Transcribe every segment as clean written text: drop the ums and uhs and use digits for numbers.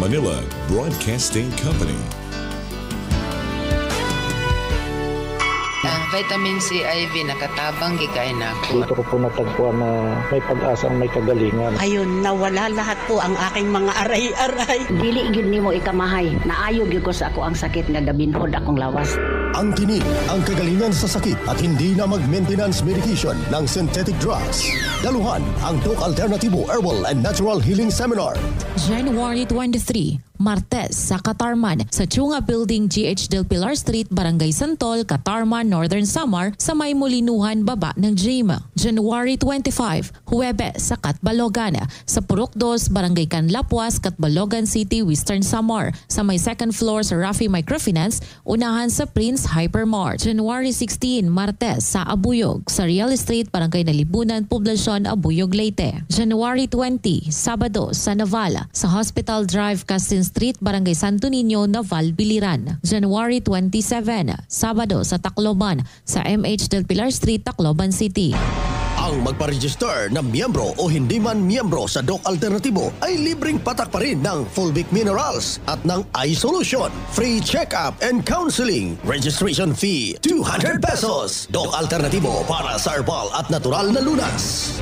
Manila Broadcasting Company. Vitamin C IV nakatabang gikay na ako. Dito ko po natagpuan na may pag-asang may kagalingan. Ayun, nawala lahat po ang aking mga aray-aray. Dili gyud nimo ikamahay. Naayo gyud ko sa ako ang sakit nga gabinhod akong lawas. Ang tinig, ang kagalingan sa sakit at hindi na mag-maintenance medication ng synthetic drugs. Daluhan ang Doc Alternativo Herbal and Natural Healing Seminar. January 23, Martes sa Katarman sa Chunga Building, GH Del Pilar Street, Barangay Santol, Katarman, Northern Samar sa May Mulinuhan, baba ng gym. January 25, Huwebes sa Katbalogan sa Purok 2, Barangay Canlapuas, Katbalogan City, Western Samar sa may second floor sa Rafi Microfinance, unahan sa Prince Hypermart. January 16, Martes sa Abuyog sa Real Estate, Barangay Nalibunan, Poblacion, Abuyog, Leyte. January 20, Sabado sa Navala sa Hospital Drive, Castin Street, Barangay Santo Niño, Naval, Biliran. January 27, Sabado sa Tacloban sa MH Del Pilar Street, Tacloban City. Ang magpa-register na miyembro o hindi man miyembro sa Doc Alternativo ay libreng patak pa rin ng Fulvic Minerals at ng iSolution. Free check-up and counseling. Registration fee, 200 pesos. Doc Alternativo para sa herbal at natural na lunas.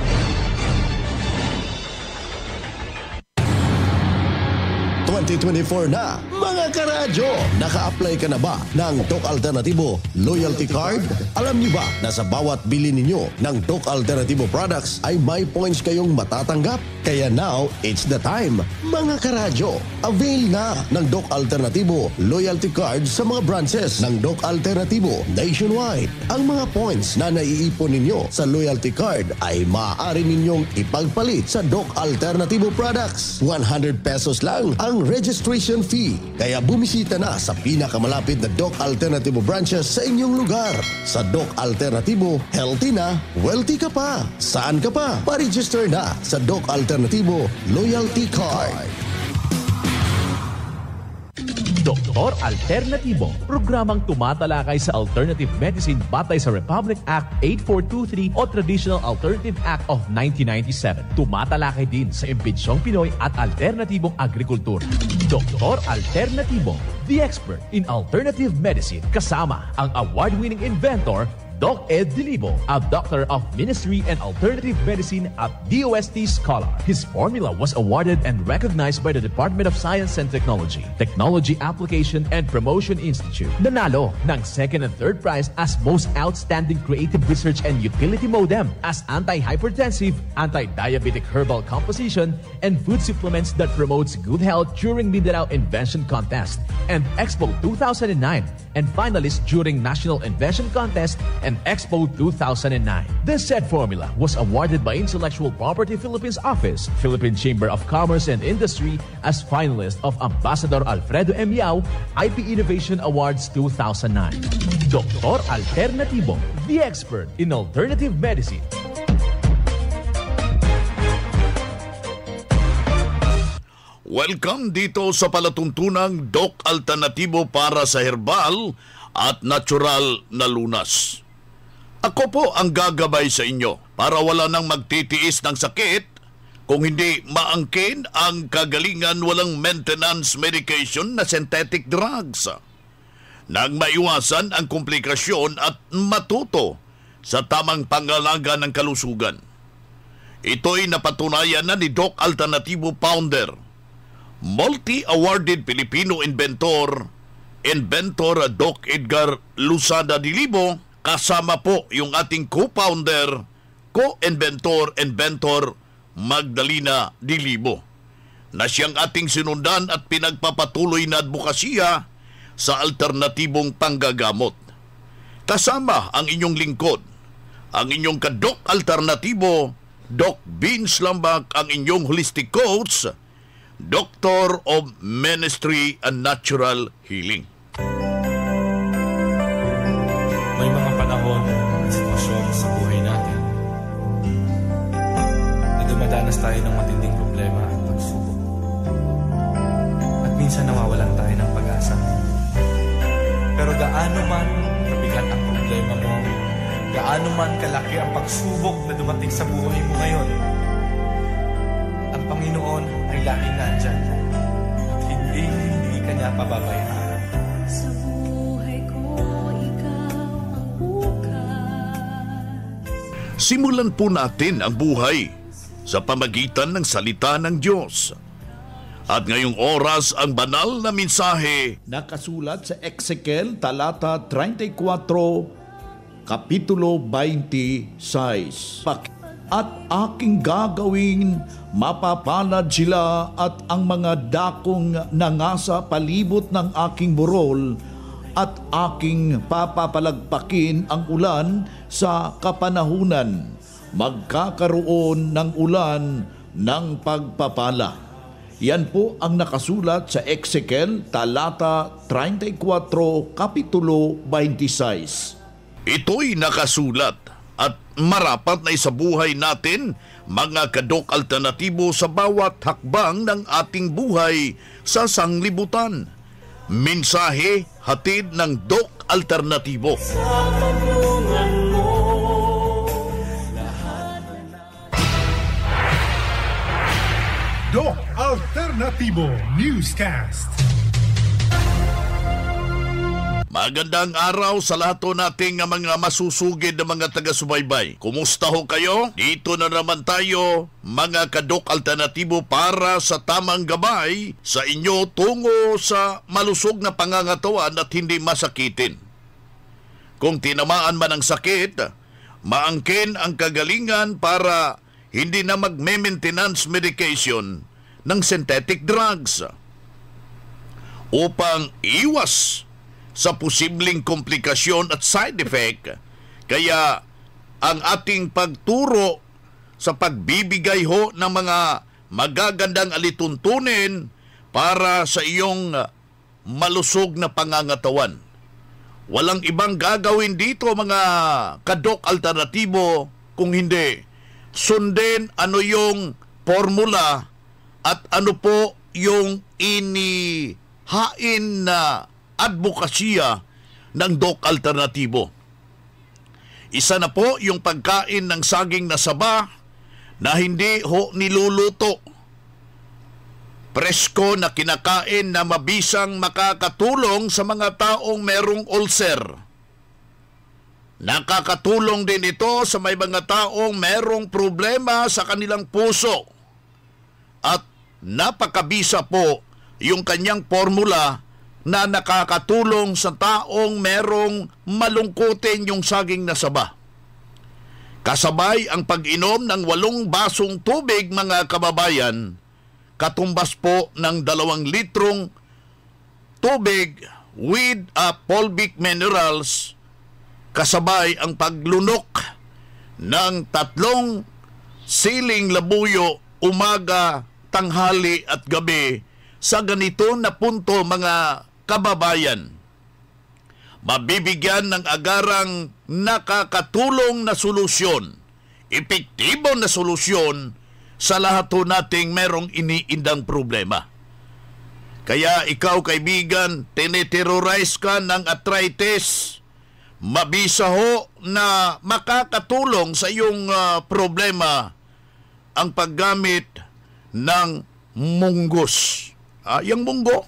...2024 na, mga karadyo! Naka-apply ka na ba ng Doc Alternativo Loyalty Card? Alam niyo ba na sa bawat bili ninyo ng Doc Alternativo products ay may points kayong matatanggap? Kaya now, it's the time, mga karadyo! Avail na ng Doc Alternativo Loyalty Card sa mga branches ng Doc Alternativo nationwide. Ang mga points na naiipon ninyo sa Loyalty Card ay maaari ninyong ipagpalit sa Doc Alternativo products. 100 pesos lang ang registration fee. Kaya bumisita na sa pinakamalapit na Doc Alternativo branches sa inyong lugar. Sa Doc Alternativo, healthy na, wealthy ka pa. Saan ka pa? Pa-register na sa Doc Alternativo Loyalty Card. Doktor Alternativo, programang tumatalakay sa alternative medicine batay sa Republic Act 8423 o Traditional Alternative Act of 1997. Tumatalakay din sa imbitsyong Pinoy at alternatibong agrikultura. Doktor Alternativo, the expert in alternative medicine, kasama ang award-winning inventor Doc Ed Dilibo, a doctor of ministry and alternative medicine at DOST Scholar. His formula was awarded and recognized by the Department of Science and Technology, Technology Application and Promotion Institute. Nanalo ng second and third prize as Most Outstanding Creative Research and Utility Modem as Anti-Hypertensive, Anti-Diabetic Herbal Composition, and Food Supplements that Promotes Good Health during Mindanao Invention Contest and Expo 2009, and finalist during National Invention Contest and Expo 2009. This said formula was awarded by Intellectual Property Philippines Office, Philippine Chamber of Commerce and Industry as finalist of Ambassador Alfredo M. Yao IP Innovation Awards 2009. Doktor Alternativo, the expert in alternative medicine. Welcome dito sa palatuntunang Doc Alternativo para sa herbal at natural na lunas. Ako po ang gagabay sa inyo para wala nang magtitiis ng sakit kung hindi maangkin ang kagalingan walang maintenance medication na synthetic drugs. Nang maiwasan ang komplikasyon at matuto sa tamang pangalaga ng kalusugan. Ito'y napatunayan na ni Doc Alternativo founder, multi-awarded Filipino inventor Doc Edgar Lusada Dilibo, kasama po yung ating co-founder, inventor Magdalena Dilibo, na siyang ating sinundan at pinagpapatuloy na advokasya sa alternatibong panggagamot. Kasama ang inyong lingkod, ang inyong ka-Doc Alternativo, Doc Vince Lambak, ang inyong holistic coach, Doctor of Ministry and Natural Healing. May mga panahon at sitwasyon sa buhay natin na dumadanas tayo ng matinding problema at pagsubok. At minsan nawawalan tayo ng pag-asa. Pero gaano man kabigat ang problema mo, gaano man kalaki ang pagsubok na dumating sa buhay mo ngayon, ang Panginoon ay laging nandyan at hindi ka niya pababayaan. Sa buhay ko, ikaw ang bukas. Simulan po natin ang buhay sa pamagitan ng salita ng Diyos. At ngayong oras ang banal na mensahe nakasulat sa Ezekiel talata 34, kapitulo 26. At aking gagawin, mapapalad sila at ang mga dakong nangasa palibot ng aking burol, at aking papapalagpakin ang ulan sa kapanahunan. Magkakaroon ng ulan ng pagpapala. Yan po ang nakasulat sa Ezekiel talata 34, kapitulo 26. Ito'y nakasulat at marapat na isabuhay natin, mga kadok alternatibo, sa bawat hakbang ng ating buhay sa sanglibutan. Mensahe hatid ng Dok Alternatibo. Dok Alternatibo Newscast. Magandang araw sa lahat ho nating mga masusugid na mga taga-subaybay. Kumusta ho kayo? Dito na naman tayo, mga kadok alternatibo, para sa tamang gabay sa inyo tungo sa malusog na pangangatawan at hindi masakitin. Kung tinamaan man ng sakit, maangkin ang kagalingan para hindi na mag-maintenance medication ng synthetic drugs upang iwas sa posibleng komplikasyon at side effect. Kaya ang ating pagturo sa pagbibigay ho ng mga magagandang alituntunin para sa iyong malusog na pangangatawan. Walang ibang gagawin dito, mga kadok alternatibo, kung hindi sundin ano yung formula at ano po yung inihain na advokasya ng Dok Alternatibo. Isa na po yung pagkain ng saging na saba na hindi ho niluluto. Presko na kinakain na mabisang makakatulong sa mga taong merong ulcer. Nakakatulong din ito sa may mga taong merong problema sa kanilang puso. At napakabisa po yung kanyang formula na nakakatulong sa taong merong malungkutin yung saging na saba. Kasabay ang pag-inom ng 8 basong tubig, mga kababayan, katumbas po ng 2 litrong tubig with fulvic minerals, kasabay ang paglunok ng 3 siling labuyo umaga, tanghali at gabi sa ganito na punto, mga kababayan. Mabibigyan ng agarang nakakatulong na solusyon, epektibo na solusyon sa lahat ho nating merong iniindang problema. Kaya ikaw, kaibigan, tineterrorize ka ng arthritis, mabisa ho na makakatulong sa iyong problema ang paggamit ng munggos. Yung munggo,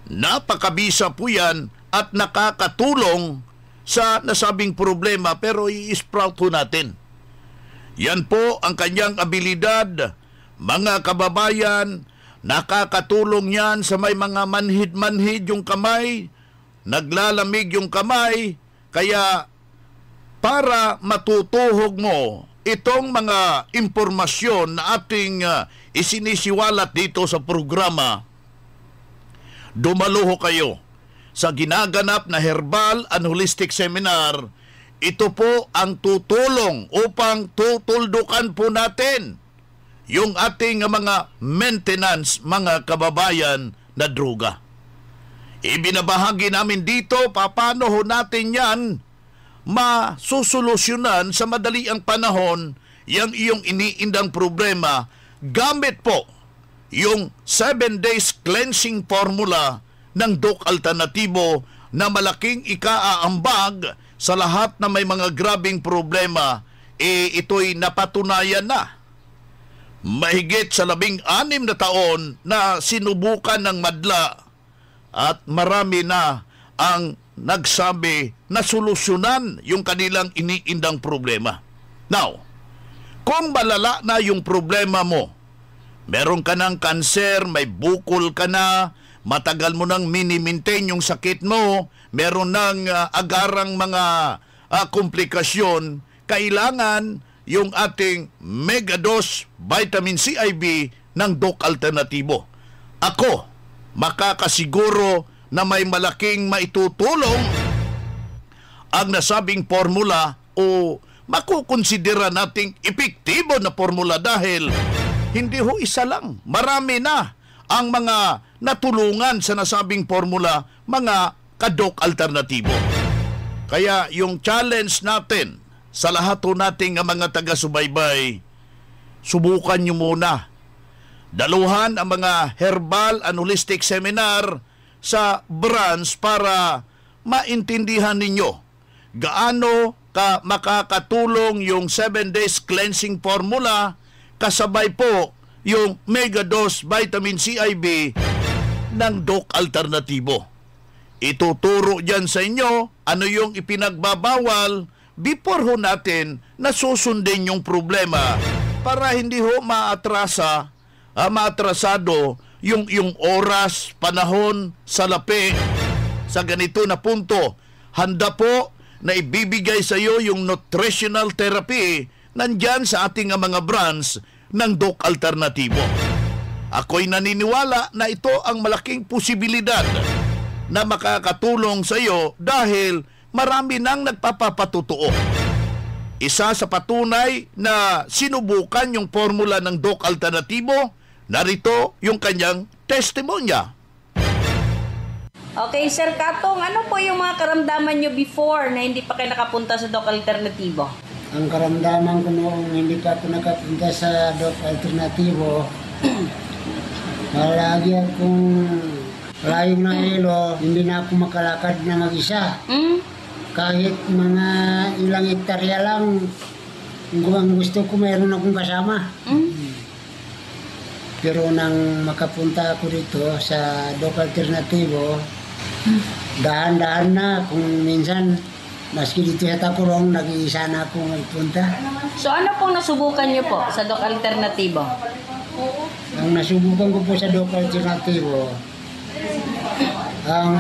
napakabisa po yan at nakakatulong sa nasabing problema, pero i-sprout po natin. Yan po ang kanyang abilidad, mga kababayan. Nakakatulong yan sa may mga manhid-manhid yung kamay, naglalamig yung kamay. Kaya para matutuhog mo itong mga impormasyon na ating isinisiwalat dito sa programa, dumaluho kayo sa ginaganap na Herbal and Holistic Seminar. Ito po ang tutulong upang tutuldukan po natin yung ating mga maintenance, mga kababayan, na droga. Ibinabahagi namin dito paano ho natin yan masusolusyonan sa madali ang panahon, yung iyong iniindang problema, gamit po yung 7 days cleansing formula ng Dok Alternatibo na malaking ikaaambag sa lahat na may mga grabing problema. Ito'y napatunayan na. mahigit sa 16 na taon na sinubukan ng madla at marami na ang nagsabi na solusyonan yung kanilang iniindang problema. Now, kung malala na yung problema mo, meron ka ng kanser, may bukol ka na, matagal mo nang mini-maintain yung sakit mo, meron ng agarang mga komplikasyon, kailangan yung ating Megadose Vitamin C IV ng Doc Alternatibo. Ako, makakasiguro na may malaking maitutulong ang nasabing formula o makukonsidera nating epektibo na formula dahil hindi ho isa lang. Marami na ang mga natulungan sa nasabing formula, mga kadok alternatibo. Kaya yung challenge natin sa lahat ho nating mga taga-subaybay, subukan nyo muna. Daluhan ang mga herbal and holistic seminar sa branch para maintindihan ninyo gaano ka makakatulong yung 7 days cleansing formula kasabay po yung Megadose Vitamin C IV ng Doc Alternatibo. Ituturo dyan sa inyo ano yung ipinagbabawal before ho natin na susundin yung problema para hindi ho maatrasado yung oras, panahon, salapi sa ganito na punto. Handa po na ibibigay sa iyo yung nutritional therapy nandyan sa ating mga branch ng Doc Alternatibo. Ako'y naniniwala na ito ang malaking posibilidad na makakatulong sa iyo dahil marami nang nagpapapatutuo. Isa sa patunay na sinubukan yung formula ng Doc Alternatibo, narito yung kanyang testimonya. Okay, Sir Katong, ano po yung mga karamdaman nyo before na hindi pa kayo nakapunta sa Doc Alternatibo? Ang karamdaman ko noong hindi pa ako nakapunta sa Doc Alternatibo, palagi akong layo na ilo, hindi na ako makalakad na mag-isa. Kahit mga ilang hektarya lang, kung gusto ko mayroon akong kasama. Pero nang makapunta ako dito sa Doc Alternativo, dahan-dahan na kung minsan maski dito sa Takurong, nag-iisa na akong magpunta. So ano pong nasubukan niyo po sa Doc Alternativo? Ang nasubukan ko po sa Doc Alternativo, ang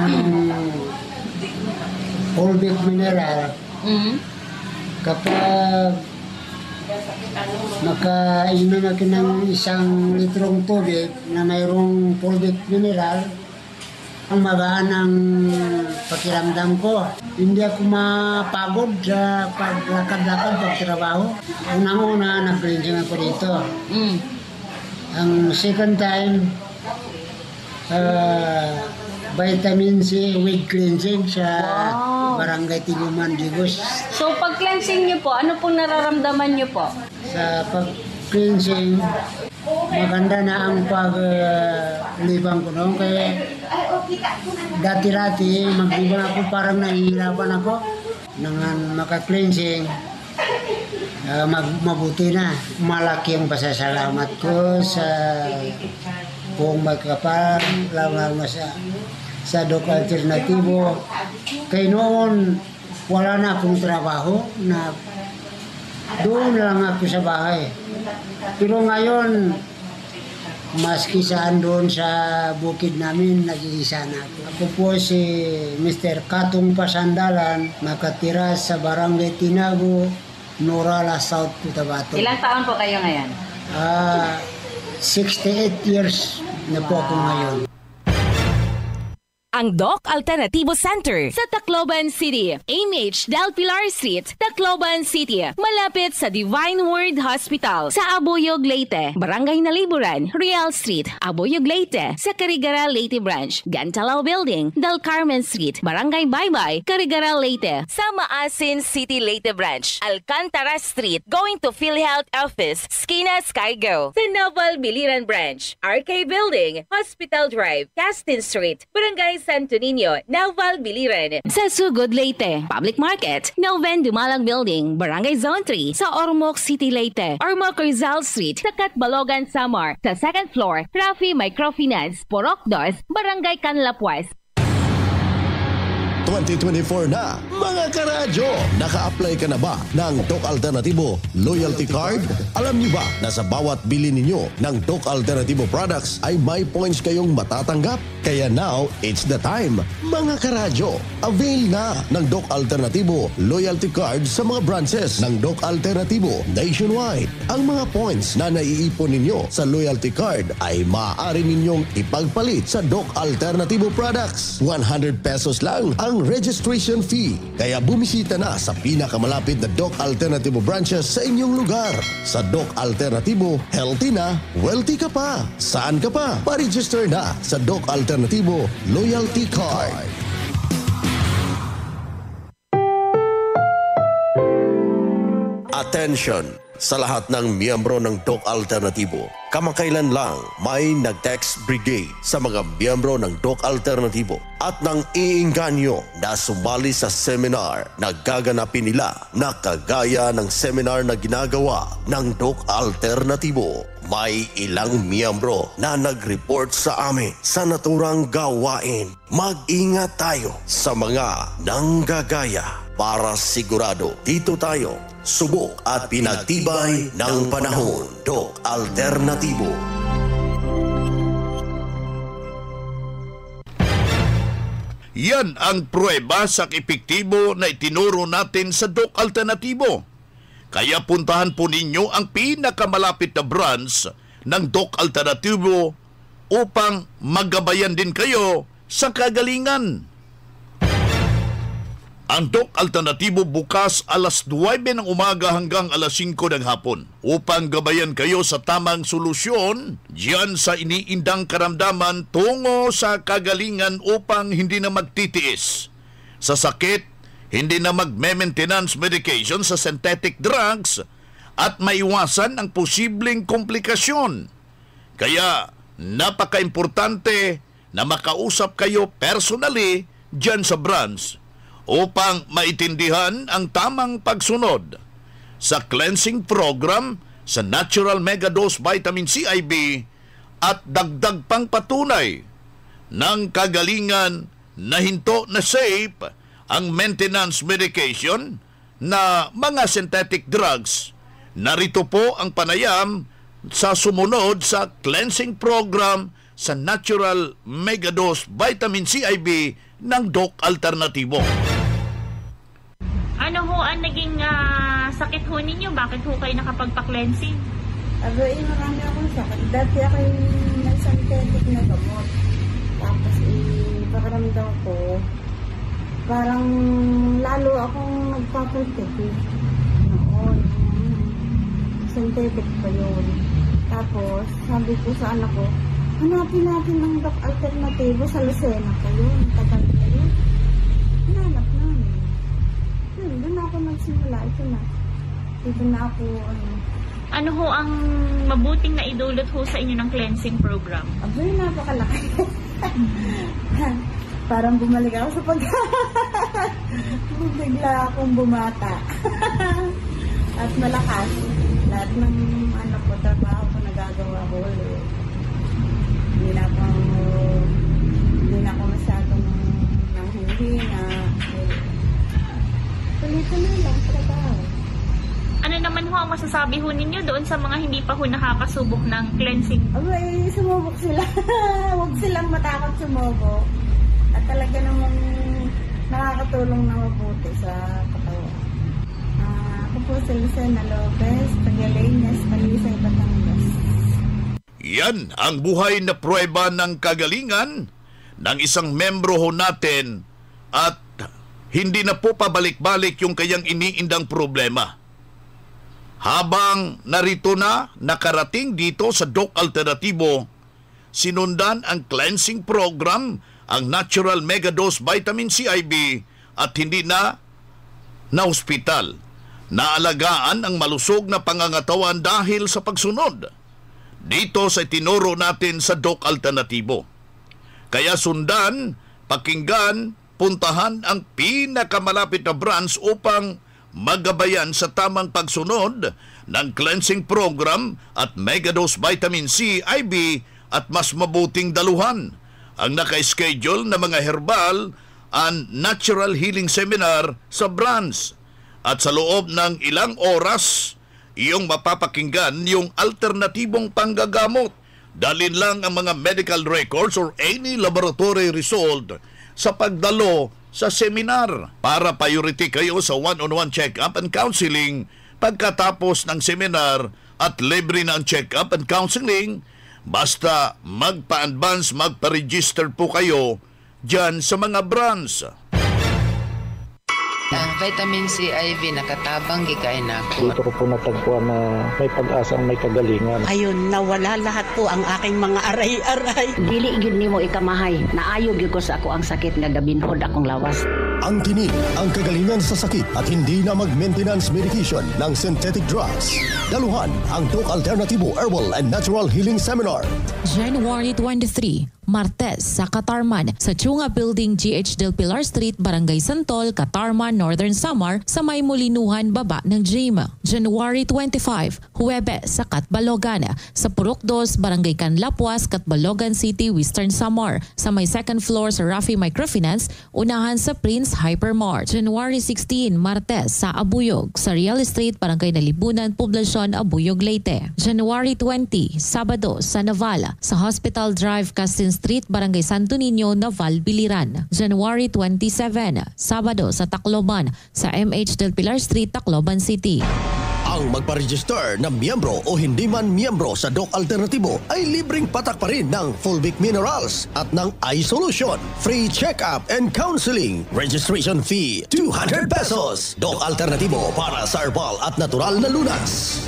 fulvic mineral. Kapag makainom ako ng 1 litrong tubig na mayroong fulvic mineral, ang magaan ang pakiramdam ko. Hindi ako mapagod sa paglakad-lakad, pagtrabaho. Unang-una, nag-cleansing ako dito. Ang second time, vitamin C with cleansing sa Barangay Tiguman, Digos. So pag cleansing niyo po, ano pong nararamdaman niyo po? Sa pag-cleansing, maganda na ang paglibang ko noon. Kaya dati-dati, maglibang ako parang nahihirapan ako. Nang maka-cleansing, mabuti na. Malaki ang pasasalamat ko sa buong magkapal, lalo sa Doc Alternativo. Kaya noon, wala na akong trabaho, na doon lang ako sa bahay. Pero ngayon, maski saan doon sa bukid namin, nag-iisa na ako. Ako po si Mr. Katong Pasandalan, nakatira sa Barangay Tinago, Norala, South Cotabato. Ilang taon po kayo ngayon? 68 years na po ako ngayon. Ang Doc Alternativo Center sa Tacloban City, AMH Del Pilar Street, Tacloban City, malapit sa Divine Word Hospital, sa Abuyog, Leyte, Barangay Naliburan, Real Street, Abuyog, Leyte, sa Carigara, Leyte Branch, Gantalao Building, Del Carmen Street, Barangay Baybay, Carigara, Leyte, sa Maasin City, Leyte Branch, Alcantara Street, going to PhilHealth Office, Skina Skygo, sa Naval Biliran Branch, RK Building, Hospital Drive, Castin Street, Barangay Santo Niño, Naval Biliran. Sa Sugod, Leyte. Public Market, Noven Dumalang Building, Barangay Zone 3, sa Ormoc City, Leyte. Ormoc Rizal Street, sa Catbalogan, Samar. Sa second floor, Rafi Microfinance, Porok 2, Barangay Canlapuas. 2024 na, mga karadyo! Naka-apply ka na ba ng Doc Alternatibo Loyalty Card? Alam niyo ba na sa bawat bili ninyo ng Doc Alternatibo products ay may points kayong matatanggap? Kaya now, it's the time, mga karadyo! Avail na ng Doc Alternatibo Loyalty Card sa mga branches ng Doc Alternatibo nationwide. Ang mga points na naiipon ninyo sa Loyalty Card ay maaari ninyong ipagpalit sa Doc Alternatibo products. 100 pesos lang ang registration fee. Kaya bumisita na sa pinakamalapit na Doc Alternatibo branches sa inyong lugar. Sa Doc Alternatibo, healthy na, wealthy ka pa. Saan ka pa? Pa-register na sa Doc Alternatibo Loyalty Card. Attention sa lahat ng miyembro ng Doc Alternatibo. Kamakailan lang may nag-text brigade sa mga miyembro ng Doc Alternatibo at nang iinganyo na sumali sa seminar na gaganapin nila na kagaya ng seminar na ginagawa ng Doc Alternatibo. May ilang miyembro na nag-report sa amin sa naturang gawain. Mag-ingat tayo sa mga nanggagaya para sigurado dito tayo subok at pinagtibay ng panahon. Doc Alternatibo. Yan ang pruweba sa epektibo na itinuro natin sa Doc Alternatibo. Kaya puntahan po ninyo ang pinakamalapit na branch ng Doc Alternatibo upang magabayan din kayo sa kagalingan. Ang Doc Alternatibo bukas alas 9 ng umaga hanggang alas 5 ng hapon upang gabayan kayo sa tamang solusyon diyan sa iniindang karamdaman tungo sa kagalingan upang hindi na magtitiis sa sakit, hindi na mag-maintenance medication sa synthetic drugs at maiwasan ang posibleng komplikasyon. Kaya napaka-importante na makausap kayo personally diyan sa branch upang maintindihan ang tamang pagsunod sa cleansing program sa Natural Megadose Vitamin C IV at dagdag pang patunay ng kagalingan na hinto na safe ang maintenance medication na mga synthetic drugs. Narito po ang panayam sa sumunod sa cleansing program sa Natural Megadose Vitamin C IV ng Doc Alternatibo. Ano ho ang naging sakit ho ninyo? Bakit ho kayo nakapagpa-cleansing? Marami akong sakit. Dati ako may synthetic na gamot. Tapos pakaramdam ko, parang lalo akong nagpapagtipid. Noon. Synthetic pa yun. Tapos, sabi ko sa anak ko, hanapin natin ang Doc Alternatibo sa Lucena pa yun. Tagal na yun. Hinanap namin. Doon ako nagsimula. Ito na. Dito na ako, Ano ho ang mabuting na idulot ho sa inyo ng cleansing program? Abay, napakalaki. Parang bumalik ako sa bigla akong bumata. At malakas. Lahat ng trabaho ko nagagawa ko ulit. Hindi na ako masyadong nanghihina. Tuloy-tuloy lang trabaho. Ano naman ho ang masasabi ho ninyo doon sa mga hindi pa ho nakakasubok ng cleansing? Abay, sumubok sila. Huwag silang matakot sumubok. At talaga namang nakakatulong na mabuti sa katawan. Ako po si Lucena Lopez, Tagaleñas, Talisay, Batangas. Yan ang buhay na pruweba ng kagalingan ng isang membro ho natin at hindi na po pabalik-balik yung kayang iniindang problema. Habang narito na nakarating dito sa Doc Alternatibo, sinundan ang cleansing program, ang Natural Megadose Vitamin C IV at hindi na hospital. Naalagaan ang malusog na pangangatawan dahil sa pagsunod dito sa itinuro natin sa Doc Alternatibo. Kaya sundan pakinggan, puntahan ang pinakamalapit na branch upang magabayan sa tamang pagsunod ng cleansing program at Megadose Vitamin C, IV at mas mabuting daluhan. Ang naka-schedule na mga herbal and natural healing seminar sa branch. At sa loob ng ilang oras, iyong mapapakinggan yung alternatibong panggagamot. Dalhin lang ang mga medical records or any laboratory result sa pagdalo sa seminar para priority kayo sa one-on-one check-up and counseling pagkatapos ng seminar at libre na ang check-up and counseling basta magpa-advance, magpa-register po kayo dyan sa mga branch. Ang vitamin C IV nakatabang gikay na ako. Dito ko po natagpuan na may pag-asang may kagalingan. Ayun, nawala lahat po ang aking mga aray-aray. Dili gyud nimo ikamahay. Naayo gyud ko sa ako ang sakit nga gabinhod akong lawas. Ang tinig, ang kagalingan sa sakit at hindi na mag-maintenance medication ng synthetic drugs. Daluhan ang Doc Alternatibo Herbal and Natural Healing Seminar. January 23, Martes sa Katarman sa Chunga Building, GH Del Pilar Street, Barangay Santol, Katarman, Northern Samar sa May Molinuhan, baba ng gym. January 25, Huwebes sa Katbalogan sa Purok 2, Barangay Canlapuas, Katbalogan City, Western Samar sa may second floor sa Rafi Microfinance, unahan sa Prince Hypermart. January 16, Martes sa Abuyog sa Real Estate, Barangay Nalibunan, Poblacion, Abuyog, Leyte. January 20, Sabado sa Navala sa Hospital Drive, Castin Street, Barangay Santo Niño, Naval, Biliran. January 27, Sabado sa Tacloban sa MH Del Pilar Street, Tacloban City. Ang magpa-register na miyembro o hindi man miyembro sa Doc Alternatibo ay libreng patak pa rin ng Fulvic Minerals at ng iSolution. Free check-up and counseling. Registration fee, 200 pesos. Doc Alternatibo para sa herbal at natural na lunas.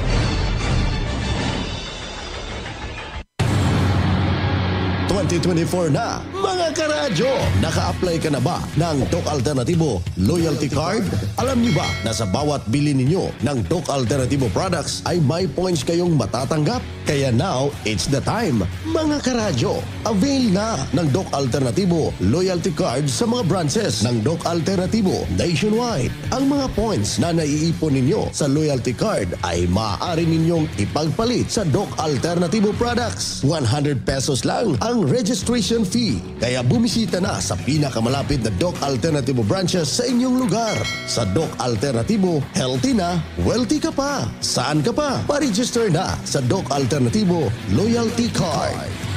na, mga karadyo! Naka-apply ka na ba ng Doc Alternatibo Loyalty Card? Alam niyo ba na sa bawat bili ninyo ng Doc Alternatibo products ay may points kayong matatanggap? Kaya now, it's the time, mga karadyo! Avail na ng Doc Alternatibo Loyalty Card sa mga branches ng Doc Alternatibo nationwide. Ang mga points na naiipon ninyo sa Loyalty Card ay maaari ninyong ipagpalit sa Doc Alternatibo products. 100 pesos lang ang registration fee. Kaya bumisita na sa pinakamalapit na Doc Alternatibo branches sa inyong lugar. Sa Doc Alternatibo, healthy na, wealthy ka pa. Saan ka pa? Pa-register na sa Doc Alternatibo Loyalty Card.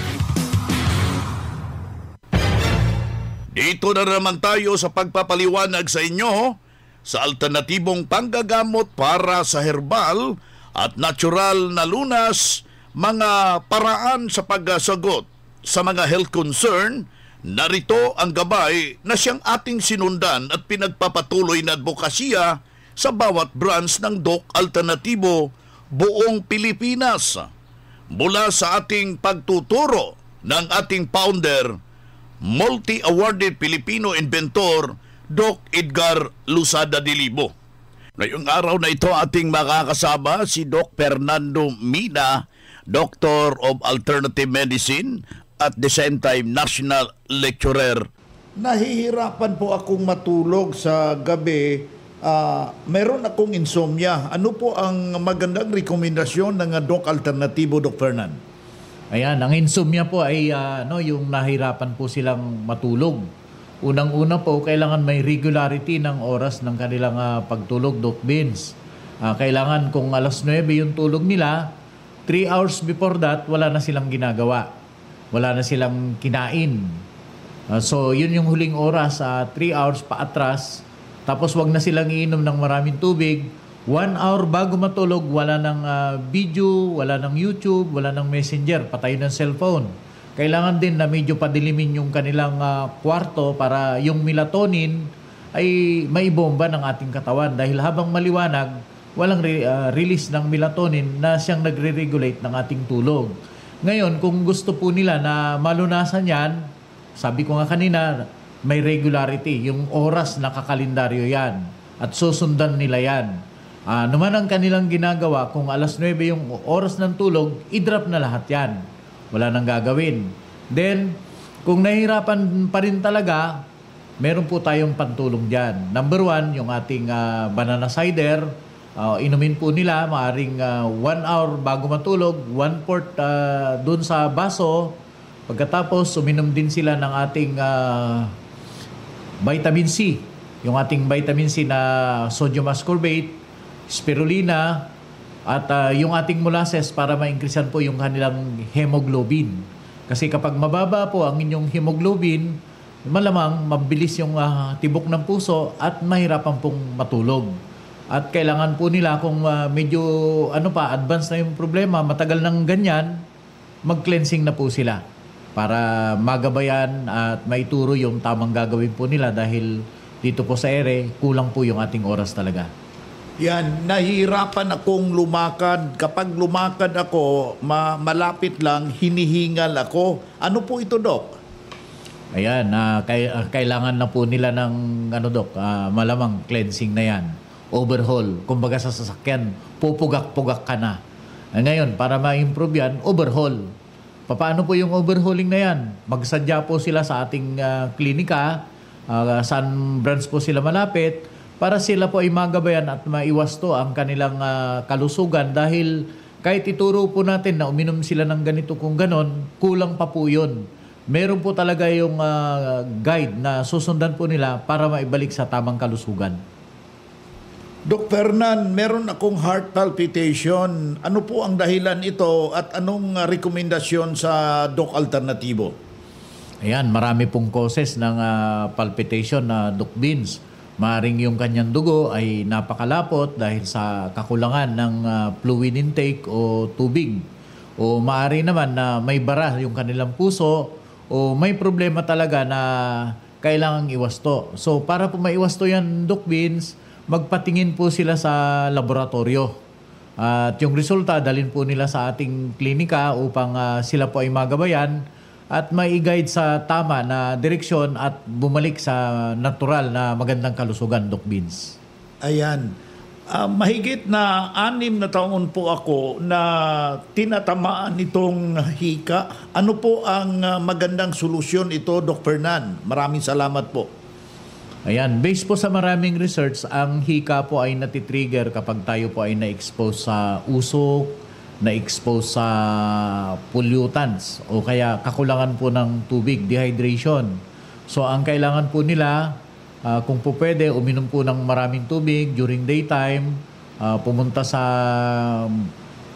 Dito na naman tayo sa pagpapaliwanag sa inyo sa alternatibong panggagamot para sa herbal at natural na lunas, mga paraan sa pagsagot sa mga health concern. Narito ang gabay na siyang ating sinundan at pinagpapatuloy na advokasya sa bawat branch ng Doc Alternatibo buong Pilipinas. Mula sa ating pagtuturo ng ating founder, multi-awarded Filipino inventor, Doc Edgar Lusada Dilibo. Ngayong araw na ito ating makakasama si Doc Fernando Mina, Doctor of Alternative Medicine at the same time National Lecturer. Nahihirapan po akong matulog sa gabi. Meron akong insomnia. Ano po ang magandang rekomendasyon ng Doc Alternatibo, Doc Fernand? Ayan, ang insomnia po ay yung nahirapan po silang matulog. Unang-una po, kailangan may regularity ng oras ng kanilang pagtulog, Doc Vince. Kailangan kung alas 9 yung tulog nila, 3 hours before that, wala na silang ginagawa. Wala na silang kinain. So, yun yung huling oras, 3 hours pa atras. Tapos, wag na silang iinom ng maraming tubig. 1 hour bago matulog, wala ng video, wala ng YouTube, wala ng messenger, patay ng cellphone. Kailangan din na medyo padilimin yung kanilang kwarto para yung melatonin ay maibomba ng ating katawan. Dahil habang maliwanag, walang release ng melatonin na siyang nagre-regulate ng ating tulog. Ngayon, kung gusto po nila na malunasan yan, sabi ko nga kanina, may regularity, yung oras na kakalendaryo yan. At susundan nila yan. Naman ang kanilang ginagawa, kung alas 9 yung oras ng tulog, i-drop na lahat yan. Wala nang gagawin. Then, Kung nahihirapan pa rin talaga, meron po tayong pantulong dyan. Number 1, yung ating banana cider. Inumin po nila, maaring 1 hour bago matulog, 1/4 dun sa baso. Pagkatapos, uminom din sila ng ating vitamin C. Yung ating vitamin C na sodium ascorbate, spirulina, at yung ating molasses para ma-increasean po yung kanilang hemoglobin. Kasi kapag mababa po ang inyong hemoglobin, malamang mabilis yung tibok ng puso at mahirapan pong matulog. At kailangan po nila kung medyo advanced na yung problema, matagal ng ganyan, mag-cleansing na po sila para magabayan at maituro yung tamang gagawin po nila dahil dito po sa ere, kulang po yung ating oras talaga. Yan, nahihirapan akong lumakad. Kapag lumakad ako, malapit lang, hinihingal ako. Ano po ito, Dok? Ayan, kailangan na po nila ng Dok, malamang cleansing na yan. Overhaul. Kumbaga sa sasakyan, pupugak-pugak ka na. Ngayon, para ma-improve yan, overhaul. Paano po yung overhauling na yan? Magsadya po sila sa ating klinika, saan branch po sila malapit, para sila po ay magabayan at maiwasto ang kanilang kalusugan dahil kahit ituro po natin na uminom sila ng ganito kung ganon, kulang pa po yun. Meron po talaga yung guide na susundan po nila para maibalik sa tamang kalusugan. Dok Fernan, meron akong heart palpitation. Ano po ang dahilan ito at anong rekomendasyon sa Doc Alternatibo? Ayan, marami pong causes ng palpitation na Doc Beans. Maaring yung kanyang dugo ay napakalapot dahil sa kakulangan ng fluid intake o tubig. O maaari naman na may bara yung kanilang puso o may problema talaga na kailangang iwasto. So para po maiwasto yan, Doc Beans, magpatingin po sila sa laboratorio. At yung resulta, dalhin po nila sa ating klinika upang sila po ay magabayan at mai-guide sa tama na direksyon at bumalik sa natural na magandang kalusugan, Doc Beans. Ayan. Mahigit na 6 na taon po ako na tinatamaan itong hika. Ano po ang magandang solusyon ito, Doc Fernan? Maraming salamat po. Ayan, based po sa maraming research, ang hika po ay natitrigger kapag tayo po ay na-expose sa usok, na-expose sa pollutants o kaya kakulangan po ng tubig, dehydration. So ang kailangan po nila, kung po pwede, uminom po ng maraming tubig during daytime, pumunta sa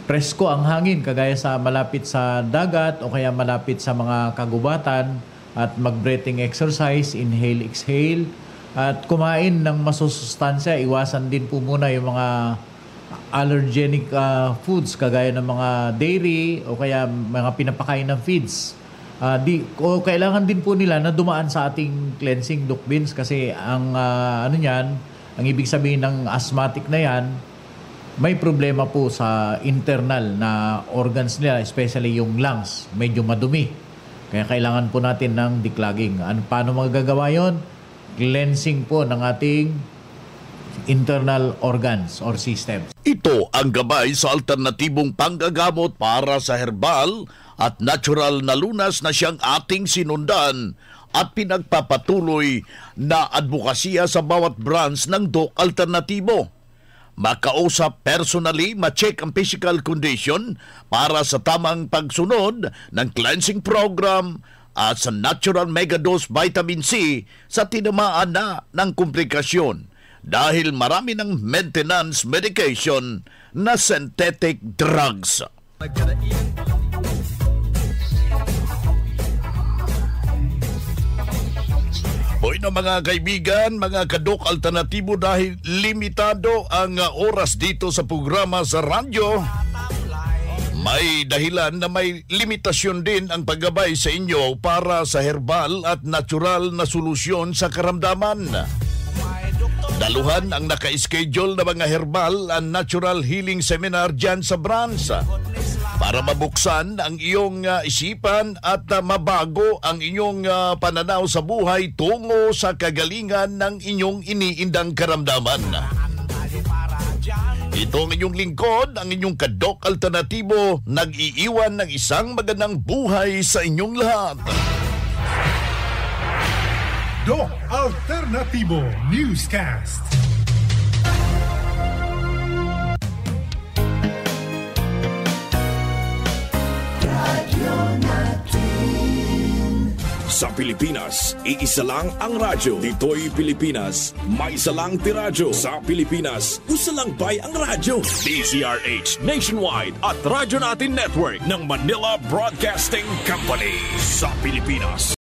presko ang hangin, kagaya sa malapit sa dagat o kaya malapit sa mga kagubatan at mag-breathing exercise, inhale, exhale, at kumain ng masusustansya. Iwasan din po muna yung mga allergenic foods kagaya ng mga dairy o kaya mga pinapakain ng feeds. Kailangan din po nila na dumaan sa ating cleansing, Doc Beans, kasi ang ang ibig sabihin ng asthmatic na yan, may problema po sa internal na organs nila, especially yung lungs, medyo madumi. Kaya kailangan po natin ng declogging. Paano magagawa yun? Cleansing po ng ating internal organs or systems. Ito ang gabay sa alternatibong panggagamot para sa herbal at natural na lunas na siyang ating sinundan at pinagpapatuloy na advokasya sa bawat branch ng Doc Alternatibo. Makausap personally, ma-check ang physical condition para sa tamang pagsunod ng cleansing program at sa natural megadose vitamin C sa tinamaan na ng komplikasyon dahil marami ng maintenance medication na synthetic drugs. Hoy na mga kaibigan, mga ka-Doc Alternatibo, dahil limitado ang oras dito sa programa sa radyo, may dahilan na may limitasyon din ang paggabay sa inyo para sa herbal at natural na solusyon sa karamdaman. Daluhan ang naka-schedule na mga herbal and natural healing seminar dyan sa branch para mabuksan ang iyong isipan at mabago ang inyong pananaw sa buhay tungo sa kagalingan ng inyong iniindang karamdaman. Ito ang inyong lingkod, ang inyong ka-Doc Alternatibo, nag-iiwan ng isang magandang buhay sa inyong lahat. Doc Alternativo Newscast. Sa Pilipinas, iisa lang ang radyo. Dito'y Pilipinas, may isa lang tiradyo. Sa Pilipinas, usa lang bay ang radyo. DZRH Nationwide at Radyo Natin Network ng Manila Broadcasting Company. Sa Pilipinas.